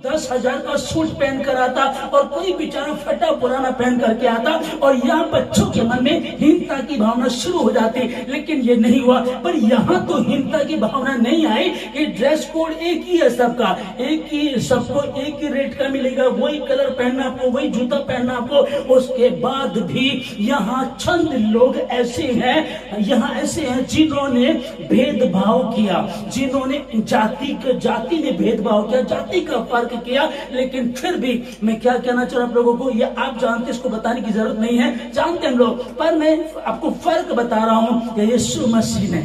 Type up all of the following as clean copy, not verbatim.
10,000 का सूट पहन कर आता और कोई बेचारा फटा पुराना पहन करके आता और यहाँ बच्चों के मन में हीनता की भावना शुरू हो जाती। लेकिन ये नहीं हुआ। पर यहाँ तो हीनता की भावना नहीं आई कि ड्रेस कोड एक ही है सबका, एक ही, सबको एक ही रेट का मिलेगा, वही कलर पहनना आपको, वही जूता पहनना आपको। उसके बाद भी यहाँ चंद लोग ऐसे हैं, यहाँ ऐसे हैं जिन्होंने भेदभाव किया, जिन्होंने जाति में भेदभाव किया, जाति का फर्क किया। लेकिन फिर भी मैं क्या कहना चाह रहा हूं आप लोगों को, ये आप जानते, इसको बताने की जरूरत नहीं है, जानते हैं लोग, पर मैं आपको फर्क बता रहा हूं। यीशु मसीह ने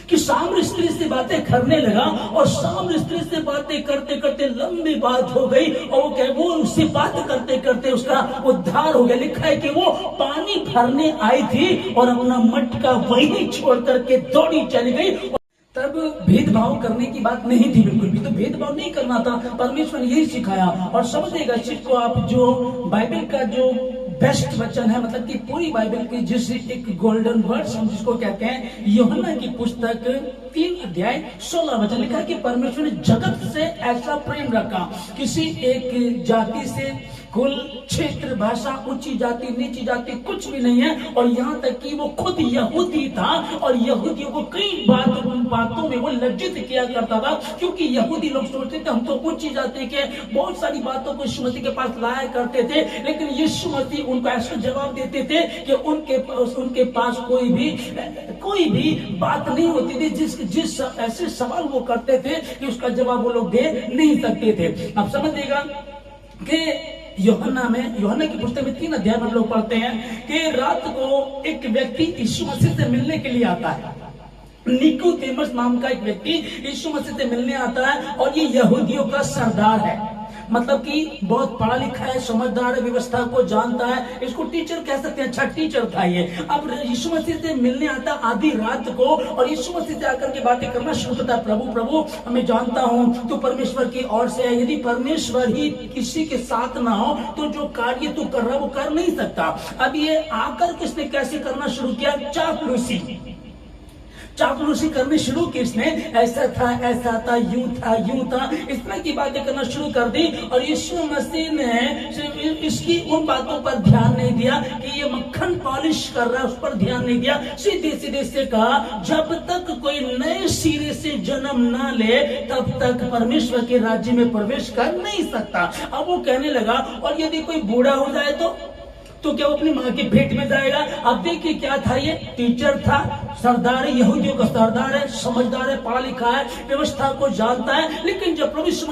कि साम्र स्त्री से बातें करने लगा और साम्र स्त्री से बातें करते करते लंबी बात हो गई और वो उससे बात करते करते उसका उद्धार हो गया। लिखा है कि वो पानी भरने आई थी और अपना मटका वहीं छोड़ करके दौड़ी चली गई। तब भेदभाव करने की बात नहीं थी, बिल्कुल भी तो भेदभाव नहीं करना था। परमेश्वर ने यही सिखाया। और समझिएगा चीज को आप, जो बाइबल का जो बेस्ट वचन है, मतलब कि पूरी बाइबल की जिस एक गोल्डन वर्ड्स हम जिसको कहते हैं, यूहन्ना की पुस्तक 3:16 लिखा है कि परमेश्वर ने जगत से ऐसा प्रेम रखा, किसी एक जाति से, कुल, क्षेत्र, भाषा, ऊंची जाति, नीची जाति कुछ भी नहीं है। और यहाँ तक कि वो खुद यहूदी था और यहूदियों को कई बातों में वो लज्जित किया करता था, क्योंकि यहूदी लोग सोचते थे हम तो ऊंची जाति के, बहुत सारी बातों को यीशु मसीह के पास लाया करते थे। लेकिन यीशु मसीह उनको ऐसा जवाब देते थे कि उनके पास कोई भी बात नहीं होती थी जिस ऐसे सवाल वो करते थे कि उसका जवाब वो लोग दे नहीं सकते थे। आप समझिएगा कि यूहन्ना की पुस्तक में 3 अध्याय में लोग पढ़ते हैं कि रात को एक व्यक्ति यीशु मसीह से मिलने के लिए आता है। निकोदेमस नाम का एक व्यक्ति यीशु मसीह से मिलने आता है और ये यहूदियों का सरदार है, मतलब कि बहुत पढ़ा लिखा है, समझदार है, व्यवस्था को जानता है, इसको टीचर कह सकते हैं, अच्छा टीचर था ये। अब यीशु मसीह से मिलने आता आधी रात को और यीशु मसीह से आकर के बातें करना शुरू करता है। प्रभु प्रभु मैं जानता हूँ तू परमेश्वर की ओर से है, यदि परमेश्वर ही किसी के साथ ना हो तो जो कार्य तू कर रहा है वो कर नहीं सकता। अब ये आकर किसने कैसे करना शुरू किया, चापलूसी करनी शुरू की इसने, ऐसा था, यूं था, इस तरह की बातें करना शुरू कर दी। और यीशु मसीह ने इसकी उन बातों पर ध्यान नहीं दिया कि ये मक्खन पॉलिश कर रहा है, उस पर ध्यान नहीं दिया। सीधे से कहा जब तक कोई नए सिरे से जन्म ना ले तब तक परमेश्वर के राज्य में प्रवेश कर नहीं सकता। अब वो कहने लगा और यदि कोई बूढ़ा हो जाए तो क्या वो अपनी माँ के पेट में जाएगा। अब देखिए क्या था, ये टीचर था, सरदार है, यहूदियों का सरदार है, समझदार है, पढ़ा लिखा है, व्यवस्था को जानता है। लेकिन जब प्रभु यीशु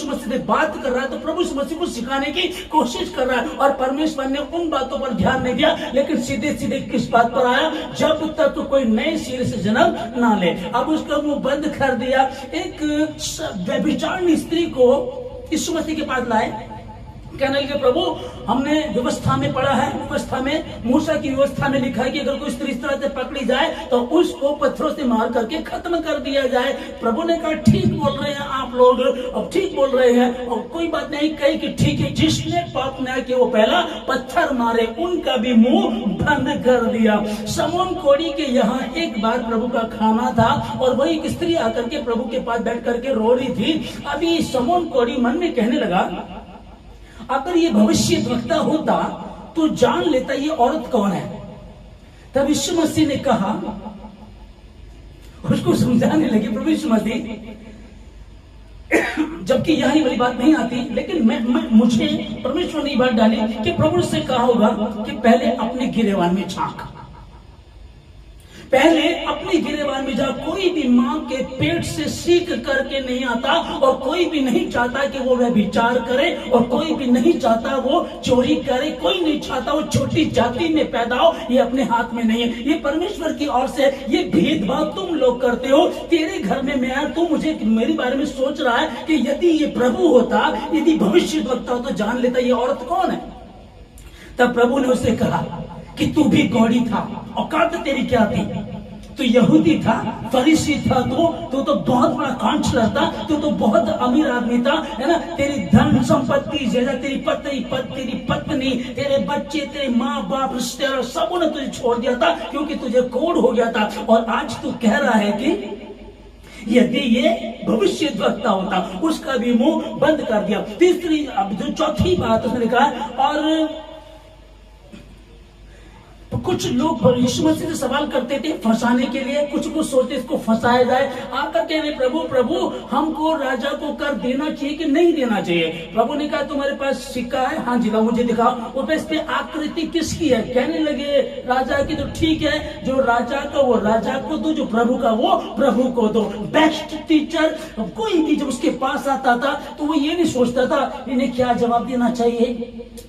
मसीह से बात कर रहा है तो प्रभु यीशु मसीह को सिखाने की कोशिश कर रहा है और परमेश्वर ने उन बातों पर ध्यान नहीं दिया। लेकिन सीधे किस बात पर आया, जब तक तो कोई नए सिरे से जन्म ना ले। अब उसका मुंह बंद कर दिया। एक व्यभिचारिणी स्त्री को यीशु मसीह के पास लाए, कहने लगे प्रभु हमने व्यवस्था में पढ़ा है, व्यवस्था में, मूसा की व्यवस्था में लिखा है कि अगर कोई स्त्री इस तरह से पकड़ी जाए तो उसको पत्थरों से मार करके खत्म कर दिया जाए। प्रभु ने कहा ठीक बोल रहे हैं आप लोग, अब ठीक बोल रहे हैं और कोई बात नहीं, कही कि ठीक है, जिसने पाप न किया वो पहला पत्थर मारे। उनका भी मुंह बंद कर दिया। समोन कोड़ी के यहाँ एक बार प्रभु का खाना था और वही एक स्त्री आकर के प्रभु के पास बैठ करके रो रही थी। अभी समोन कोड़ी मन में कहने लगा अगर ये भविष्यद्वक्ता होता तो जान लेता ये औरत कौन है। तब यीशु मसीह ने कहा, उसको समझाने लगे प्रभु यीशु मसीह, जबकि यही वाली बात नहीं आती, लेकिन मुझे परमेश्वर ने बात डाली कि प्रभु से कहा होगा कि पहले अपने गिरेबान में झांक, पहले अपनी गिरेबान में जा। कोई भी मां के पेट से सीख करके नहीं आता और कोई भी नहीं चाहता कि वो व्यभिचार करे और कोई भी नहीं चाहता वो चोरी करे, कोई नहीं चाहता वो छोटी जाति में पैदा हो। ये अपने हाथ में नहीं है, ये परमेश्वर की ओर से। ये भेदभाव तुम लोग करते हो। तेरे घर में मैं आया, तू मुझे मेरे बारे में सोच रहा है कि यदि ये प्रभु होता, यदि भविष्यद्वक्ता हो तो जान लेता ये औरत कौन है। तब प्रभु ने उससे कहा कि तू भी कौड़ी था, औकात तेरी क्या थी, तो यहूदी था, फरीसी था, तो बहुत बड़ा काउंसलर था, तो बहुत अमीर आदमी था, है ना। तेरी धन संपत्ति जैसा, तेरी पत्नी, तेरे बच्चे, तेरे माँ बाप, रिश्तेदार सबों ने तुझे छोड़ दिया था क्योंकि तुझे कोढ़ हो गया था। और आज तू कह रहा है कि यदि ये भविष्य वक्ता होता, उसका भी मुंह बंद कर दिया। तीसरी, अब जो चौथी बात उसने कहा, और तो कुछ लोग यीशु मसीह से सवाल करते थे फंसाने के लिए, कुछ सोचते इसको फंसाया जाए, आकर कह रहे प्रभु प्रभु हमको राजा को कर देना चाहिए कि नहीं देना चाहिए। प्रभु ने कहा तुम्हारे पास सिक्का है? हाँ जी, मुझे दिखाओ। और फिर इस पे आकृति किसकी है? कहने लगे राजा की। तो ठीक है, जो राजा का वो राजा को दो, जो प्रभु का वो प्रभु को दो। बेस्ट टीचर कोई भी जब उसके पास आता था तो वो ये नहीं सोचता था इन्हें क्या जवाब देना चाहिए,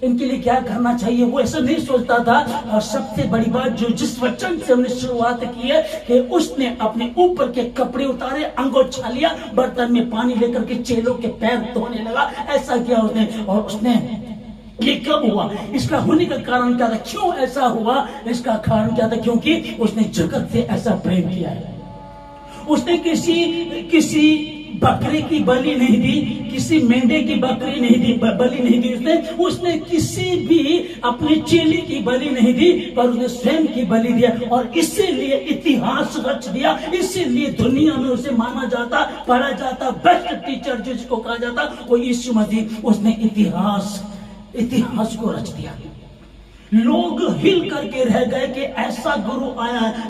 इनके लिए क्या करना चाहिए, वो ऐसा नहीं सोचता था। और सबसे बड़ी बात जो जिस वचन से हमने शुरुआत की है कि उसने अपने ऊपर के कपड़े उतारे, अंगोछा लिया, बर्तन में पानी लेकर के चेलों के पैर धोने लगा। ऐसा किया उसने। और उसने, ये कब हुआ? इसका होने का कारण क्या था? क्यों ऐसा हुआ? इसका कारण क्या था? क्योंकि उसने जगत से ऐसा प्रेम किया है। उसने किसी बकरे की बलि नहीं दी, किसी मेंढे की बकरी नहीं दी, बलि नहीं दी उसने किसी भी अपने चेले की बलि नहीं दी, पर उसने स्वयं की बलि दिया। और इसीलिए इतिहास रच दिया, इसीलिए दुनिया में उसे माना जाता, पढ़ा जाता, बेस्ट टीचर जिसको कहा जाता वो यीशु मसीह। उसने इतिहास को रच दिया। लोग हिल करके रह गए कि ऐसा गुरु आया है।